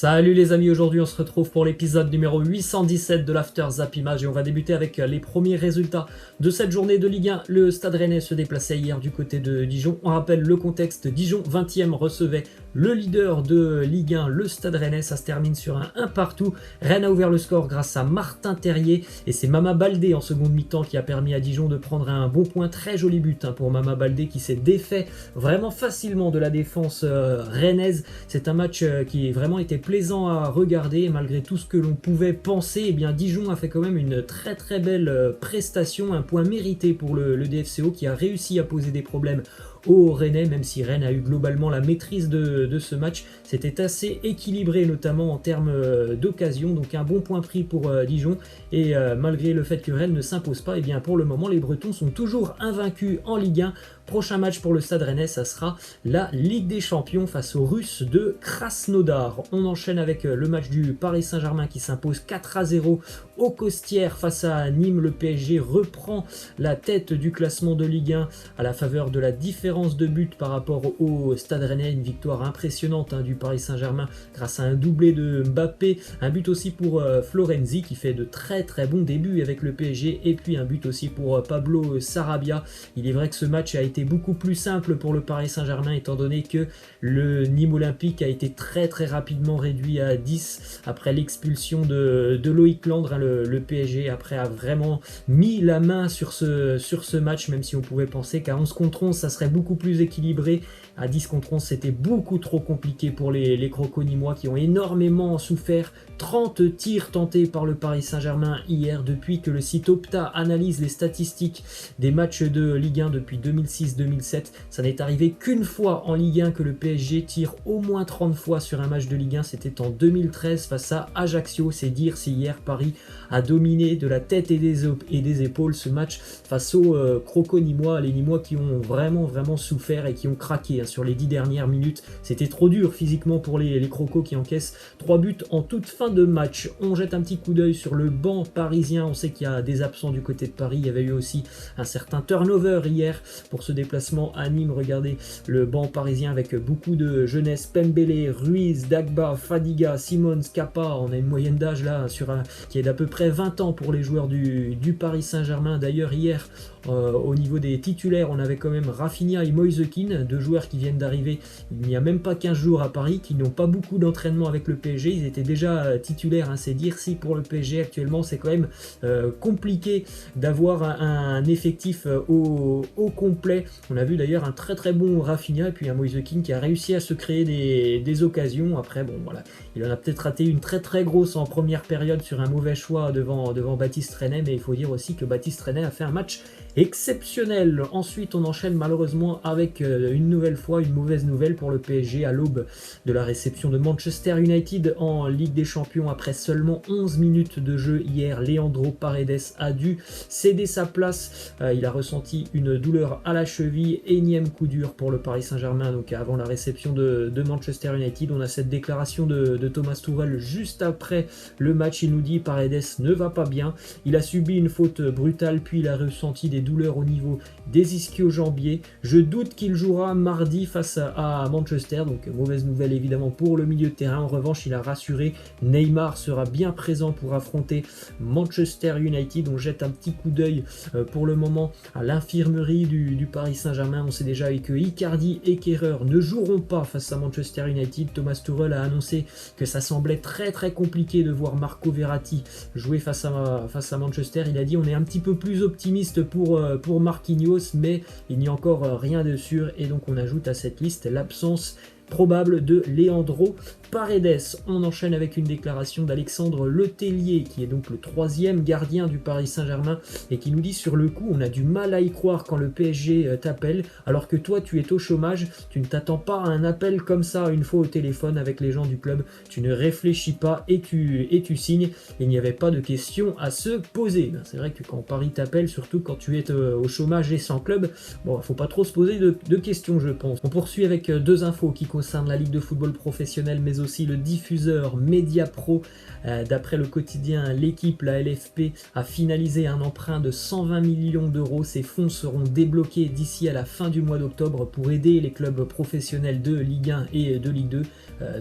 Salut les amis, aujourd'hui on se retrouve pour l'épisode numéro 817 de l'After Zap Image et on va débuter avec les premiers résultats de cette journée de Ligue 1. Le Stade Rennais se déplaçait hier du côté de Dijon. On rappelle le contexte, Dijon 20e recevait le leader de Ligue 1, le Stade Rennais. Ça se termine sur un 1 partout. Rennes a ouvert le score grâce à Martin Terrier et c'est Mama Baldé en seconde mi-temps qui a permis à Dijon de prendre un bon point. Très joli but pour Mama Baldé qui s'est défait vraiment facilement de la défense rennaise. C'est un match qui a vraiment été plaisant à regarder malgré tout ce que l'on pouvait penser. Eh bien Dijon a fait quand même une très belle prestation, un point mérité pour le DFCO qui a réussi à poser des problèmes au Rennais, même si Rennes a eu globalement la maîtrise de ce match. C'était assez équilibré, notamment en termes d'occasion, donc un bon point pris pour Dijon. Et malgré le fait que Rennes ne s'impose pas, et bien pour le moment, les Bretons sont toujours invaincus en Ligue 1. Prochain match pour le Stade Rennais, ça sera la Ligue des Champions face aux Russes de Krasnodar. On enchaîne avec le match du Paris Saint-Germain qui s'impose 4-0 au Costières face à Nîmes. Le PSG reprend la tête du classement de Ligue 1 à la faveur de la différence de but par rapport au Stade Rennais. Une victoire impressionnante du Paris Saint-Germain grâce à un doublé de Mbappé, un but aussi pour Florenzi qui fait de très bons débuts avec le PSG et puis un but aussi pour Pablo Sarabia. Il est vrai que ce match a été beaucoup plus simple pour le Paris Saint-Germain étant donné que le Nîmes Olympique a été très rapidement réduit à 10 après l'expulsion de Loïc Landre. Le PSG après a vraiment mis la main sur ce match, même si on pouvait penser qu'à 11 contre 11 ça serait beaucoup plus équilibré. À 10 contre 11 c'était beaucoup trop compliqué pour les Crocos-Nîmois qui ont énormément souffert. 30 tirs tentés par le Paris Saint-Germain hier depuis que le site Opta analyse les statistiques des matchs de Ligue 1 depuis 2006-2007. Ça n'est arrivé qu'une fois en Ligue 1 que le PSG tire au moins 30 fois sur un match de Ligue 1. C'était en 2013 face à Ajaccio. C'est dire si hier Paris a dominé de la tête et des épaules ce match face aux Crocos-Nîmois. Les Nîmois qui ont vraiment souffert et qui ont craqué sur les 10 dernières minutes. C'était trop dur physiquement pour les Crocos qui encaissent 3 buts en toute fin de match. On jette un petit coup d'œil sur le banc parisien. On sait qu'il y a des absents du côté de Paris. Il y avait eu aussi un certain turnover hier pour ce déplacement à Nîmes. Regardez le banc parisien avec beaucoup de jeunesse. Pembele, Ruiz, Dagba, Fadiga, Simon, Scapa. On a une moyenne d'âge là qui est d'à peu près 20 ans pour les joueurs du Paris Saint-Germain. D'ailleurs hier au niveau des titulaires on avait quand même Rafinha et Moise Kean, deux joueurs qui viennent d'arriver il n'y a même pas 15 jours à Paris, qui n'ont pas beaucoup d'entraînement avec le PSG. Ils étaient déjà titulaires, c'est dire si pour le PSG actuellement c'est quand même compliqué d'avoir un effectif au complet. On a vu d'ailleurs un très bon Rafinha et puis un Moise Kean qui a réussi à se créer des occasions. Après bon voilà, il en a peut-être raté une très grosse en première période sur un mauvais choix devant Baptiste Rennais, mais il faut dire aussi que Baptiste Rennais a fait un match exceptionnel. Ensuite on enchaîne malheureusement avec une nouvelle fois une mauvaise nouvelle pour le PSG à l'aube de la réception de Manchester United en Ligue des Champions. Après seulement 11 minutes de jeu hier, Leandro Paredes a dû céder sa place. Il a ressenti une douleur à la cheville, énième coup dur pour le Paris Saint-Germain. Donc avant la réception de Manchester United, on a cette déclaration de Thomas Tuchel juste après le match. Il nous dit Paredes ne va pas bien, il a subi une faute brutale puis il a ressenti des douleurs au niveau des ischio-jambiers. Je doute qu'il jouera mardi face à Manchester, donc mauvaise nouvelle évidemment pour le milieu de terrain. En revanche, il a rassuré, Neymar sera bien présent pour affronter Manchester United. On jette un petit coup d'œil pour le moment à l'infirmerie du Paris Saint-Germain. On sait déjà que Icardi et Kehrer ne joueront pas face à Manchester United. Thomas Tuchel a annoncé que ça semblait très compliqué de voir Marco Verratti jouer face à Manchester. Il a dit on est un petit peu plus optimiste pour Marquinhos, mais il n'y a encore rien de sûr et donc on ajoute à cette liste l'absence probable de Leandro Paredes. On enchaîne avec une déclaration d'Alexandre Letellier qui est donc le 3e gardien du Paris Saint-Germain et qui nous dit sur le coup on a du mal à y croire quand le PSG t'appelle alors que toi tu es au chômage, tu ne t'attends pas à un appel comme ça une fois au téléphone avec les gens du club, tu ne réfléchis pas et tu signes. Il n'y avait pas de question à se poser. C'est vrai que quand Paris t'appelle, surtout quand tu es au chômage et sans club, bon, faut pas trop se poser de questions je pense. On poursuit avec deux infos qui concernent au sein de la Ligue de football professionnel, mais aussi le diffuseur Mediapro. D'après le quotidien L'équipe, la LFP a finalisé un emprunt de 120 millions d'euros. Ces fonds seront débloqués d'ici à la fin du mois d'octobre pour aider les clubs professionnels de Ligue 1 et de Ligue 2.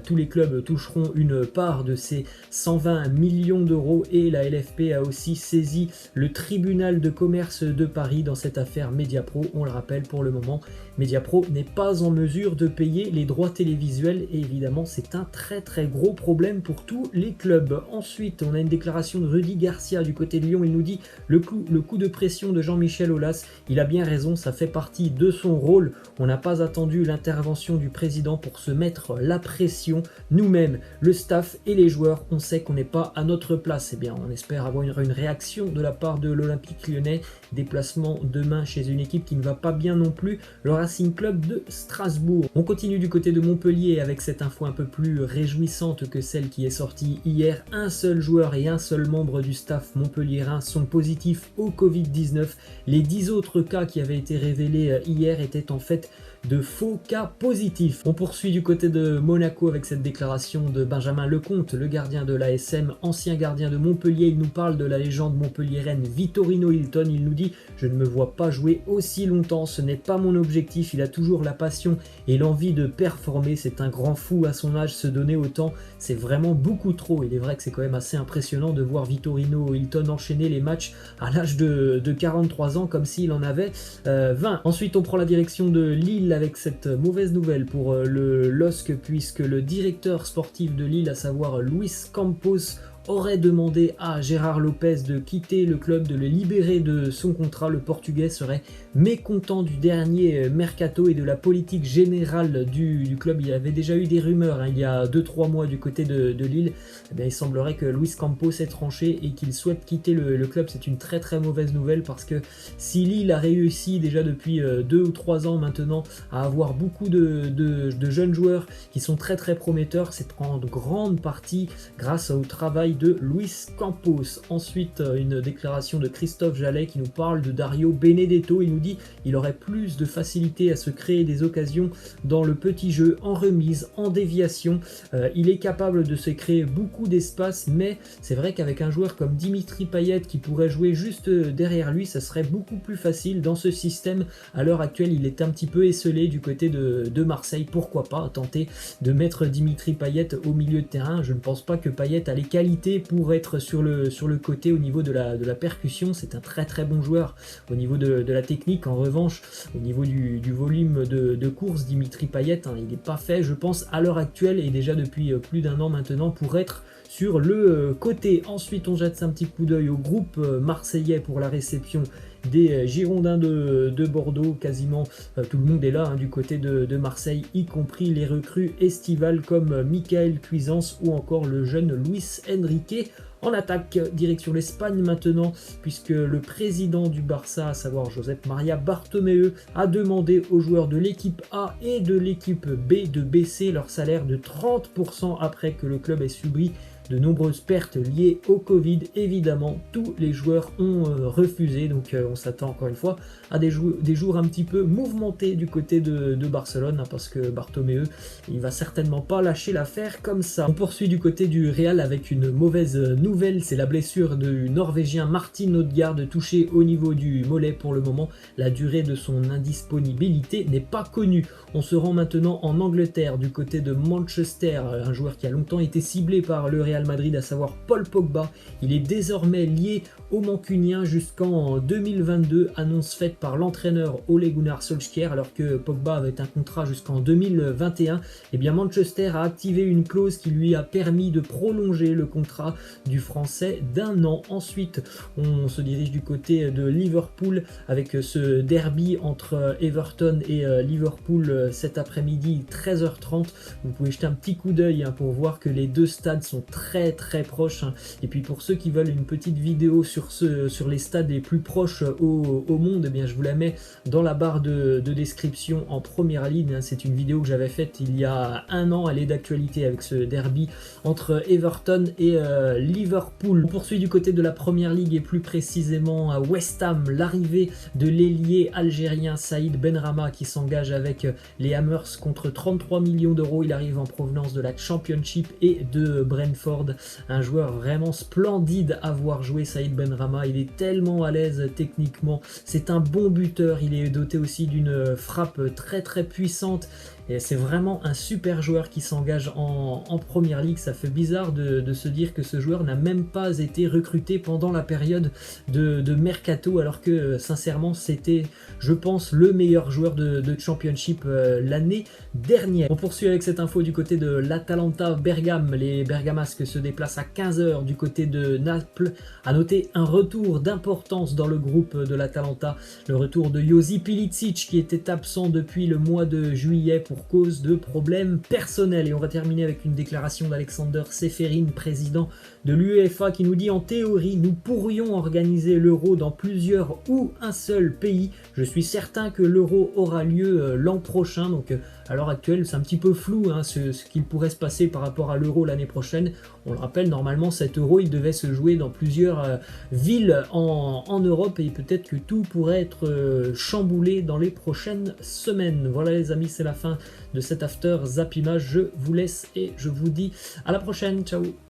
Tous les clubs toucheront une part de ces 120 millions d'euros et la LFP a aussi saisi le tribunal de commerce de Paris dans cette affaire Mediapro. On le rappelle, pour le moment, Mediapro n'est pas en mesure de payer les droits télévisuels et évidemment c'est un très gros problème pour tous les clubs. Ensuite, on a une déclaration de Rudy Garcia du côté de Lyon. Il nous dit le coup de pression de Jean-Michel Aulas. Il a bien raison, ça fait partie de son rôle. On n'a pas attendu l'intervention du président pour se mettre la pression. Nous-mêmes, le staff et les joueurs, on sait qu'on n'est pas à notre place. Eh bien, on espère avoir une réaction de la part de l'Olympique Lyonnais. Déplacement demain chez une équipe qui ne va pas bien non plus, le Racing Club de Strasbourg. On continue du côté de Montpellier avec cette info un peu plus réjouissante que celle qui est sortie hier. Un seul joueur et un seul membre du staff montpelliérain sont positifs au Covid-19. Les 10 autres cas qui avaient été révélés hier étaient en fait de faux cas positifs. On poursuit du côté de Monaco avec cette déclaration de Benjamin Lecomte, le gardien de l'ASM, ancien gardien de Montpellier. Il nous parle de la légende montpelliéraine Vittorino Hilton. Il nous dit « Je ne me vois pas jouer aussi longtemps, ce n'est pas mon objectif. Il a toujours la passion et l'envie de performer. C'est un grand fou à son âge, se donner autant. C'est vraiment beaucoup trop. » Il est vrai que c'est quand même assez impressionnant de voir Vittorino Hilton enchaîner les matchs à l'âge de 43 ans comme s'il en avait 20. Ensuite, on prend la direction de Lille avec cette mauvaise nouvelle pour le LOSC, puisque le directeur sportif de Lille, à savoir Luis Campos, aurait demandé à Gérard Lopez de quitter le club, de le libérer de son contrat. Le Portugais serait mécontent du dernier mercato et de la politique générale du club. Il y avait déjà eu des rumeurs il y a 2-3 mois du côté de Lille. Eh bien, il semblerait que Luis Campos ait tranché et qu'il souhaite quitter le club. C'est une très mauvaise nouvelle parce que si Lille a réussi déjà depuis 2 ou 3 ans maintenant à avoir beaucoup de jeunes joueurs qui sont très prometteurs, c'est en grande partie grâce au travail de Luis Campos. Ensuite, une déclaration de Christophe Jallet qui nous parle de Dario Benedetto. Il nous dit il aurait plus de facilité à se créer des occasions dans le petit jeu, en remise, en déviation. Il est capable de se créer beaucoup d'espace, mais c'est vrai qu'avec un joueur comme Dimitri Payet qui pourrait jouer juste derrière lui, ça serait beaucoup plus facile dans ce système. À l'heure actuelle, il est un petit peu esselé du côté de Marseille. Pourquoi pas tenter de mettre Dimitri Payet au milieu de terrain? Je ne pense pas que Payet a les qualités pour être sur le côté au niveau de la percussion. C'est un très bon joueur au niveau de la technique. En revanche, au niveau du volume de course, Dimitri Payet, il n'est pas fait, je pense, à l'heure actuelle et déjà depuis plus d'1 an maintenant pour être sur le côté. Ensuite, on jette un petit coup d'œil au groupe marseillais pour la réception des Girondins de Bordeaux. Quasiment tout le monde est là du côté de Marseille, y compris les recrues estivales comme Michael Cuisance ou encore le jeune Luis Enrique. En attaque, direction l'Espagne maintenant, puisque le président du Barça, à savoir Josep Maria Bartomeu, a demandé aux joueurs de l'équipe A et de l'équipe B de baisser leur salaire de 30% après que le club ait subi de nombreuses pertes liées au Covid. Évidemment, tous les joueurs ont refusé, donc on s'attend encore une fois à des jours un petit peu mouvementés du côté de Barcelone, parce que Bartomeu, il va certainement pas lâcher l'affaire comme ça. On poursuit du côté du Real avec une mauvaise nouvelle, c'est la blessure du Norvégien Martin Odegaard touché au niveau du mollet. Pour le moment, la durée de son indisponibilité n'est pas connue. On se rend maintenant en Angleterre du côté de Manchester, un joueur qui a longtemps été ciblé par le Real Madrid, à savoir Paul Pogba. Il est désormais lié au Mancunien jusqu'en 2022, annonce faite par l'entraîneur Ole Gunnar Solskjaer, alors que Pogba avait un contrat jusqu'en 2021. Et bien Manchester a activé une clause qui lui a permis de prolonger le contrat du Français d'1 an. Ensuite, on se dirige du côté de Liverpool avec ce derby entre Everton et Liverpool cet après-midi 13h30. Vous pouvez jeter un petit coup d'œil pour voir que les deux stades sont très proches. Et puis pour ceux qui veulent une petite vidéo sur les stades les plus proches au monde, eh bien je vous la mets dans la barre de description en première ligne. C'est une vidéo que j'avais faite il y a 1 an, elle est d'actualité avec ce derby entre Everton et Liverpool. Liverpool. On poursuit du côté de la Première Ligue et plus précisément à West Ham, l'arrivée de l'ailier algérien Saïd Benrahma qui s'engage avec les Hammers contre 33 millions d'euros. Il arrive en provenance de la Championship et de Brentford. Un joueur vraiment splendide à voir jouer, Saïd Benrahma. Il est tellement à l'aise techniquement. C'est un bon buteur. Il est doté aussi d'une frappe très très puissante. Et c'est vraiment un super joueur qui s'engage en Première Ligue. Ça fait bizarre de se dire que ce joueur n'a même pas été recruté pendant la période de Mercato, alors que sincèrement c'était, je pense, le meilleur joueur de Championship l'année dernière. On poursuit avec cette info du côté de l'Atalanta Bergame. Les Bergamasques se déplacent à 15 h du côté de Naples. À noter un retour d'importance dans le groupe de l'Atalanta, le retour de Josip Ilicic qui était absent depuis le mois de juillet pour cause de problèmes personnels. Et on va terminer avec une déclaration d'Alexander Seferin, président de l'UEFA, qui nous dit: en théorie, nous pourrions organiser l'Euro dans plusieurs ou un seul pays. Je suis certain que l'Euro aura lieu l'an prochain. Donc à l'heure actuelle, c'est un petit peu flou ce qu'il pourrait se passer par rapport à l'Euro l'année prochaine. On le rappelle, normalement cet Euro, il devait se jouer dans plusieurs villes en Europe et peut-être que tout pourrait être chamboulé dans les prochaines semaines. Voilà les amis, c'est la fin de cet After Zap Image. Je vous laisse et je vous dis à la prochaine. Ciao.